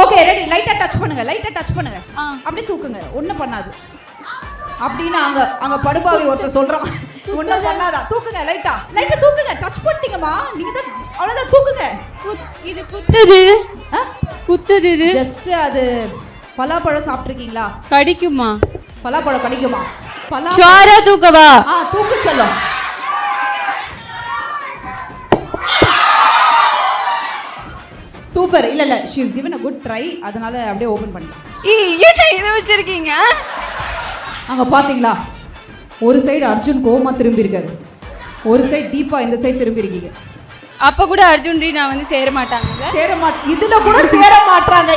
Okay ready. லைட்டா touch பண்ணுங்க, லைட்டா டச் பண்ணுங்க. அப்படியே தூக்குங்க, ஒண்ணும் பண்ணாது அப்படின்னு அங்க படுபாவி ஒருத்தர் சொல்றான். ஒண்ணும் பண்ணாதா, தூக்குங்க, லைட்டா தூக்குங்க. டச் பண்ணிட்டீங்கம்மா, நீங்க தான் அவ்வளவுதான், தூக்குங்க. இது குத்துது இது ஜஸ்ட் அது பலாப்பழம் சாப்பிட்டுருக்கீங்களா? கடிக்குமா? பலாப்பழம் கடிக்குமா? ஷாரா தூக்கவா? தூக்கு சொல்லும். சூப்பர். இல்ல she is given a good try, அதனால அப்படியே ஓபன் பண்ணிட்டேன். ஏன் இத வச்சிருக்கீங்க? அங்க பாத்தீங்களா, ஒரு சைடு அர்ஜுன் கோமா திரும்பி இருக்காரு, ஒரு சைடு தீபா இந்த சைடு திரும்பி இருக்கீங்க. அப்ப கூட அர்ஜுன் நான் வந்து சேர மாட்டாங்கல்ல? இதுல கூட சேர மாட்டாங்க.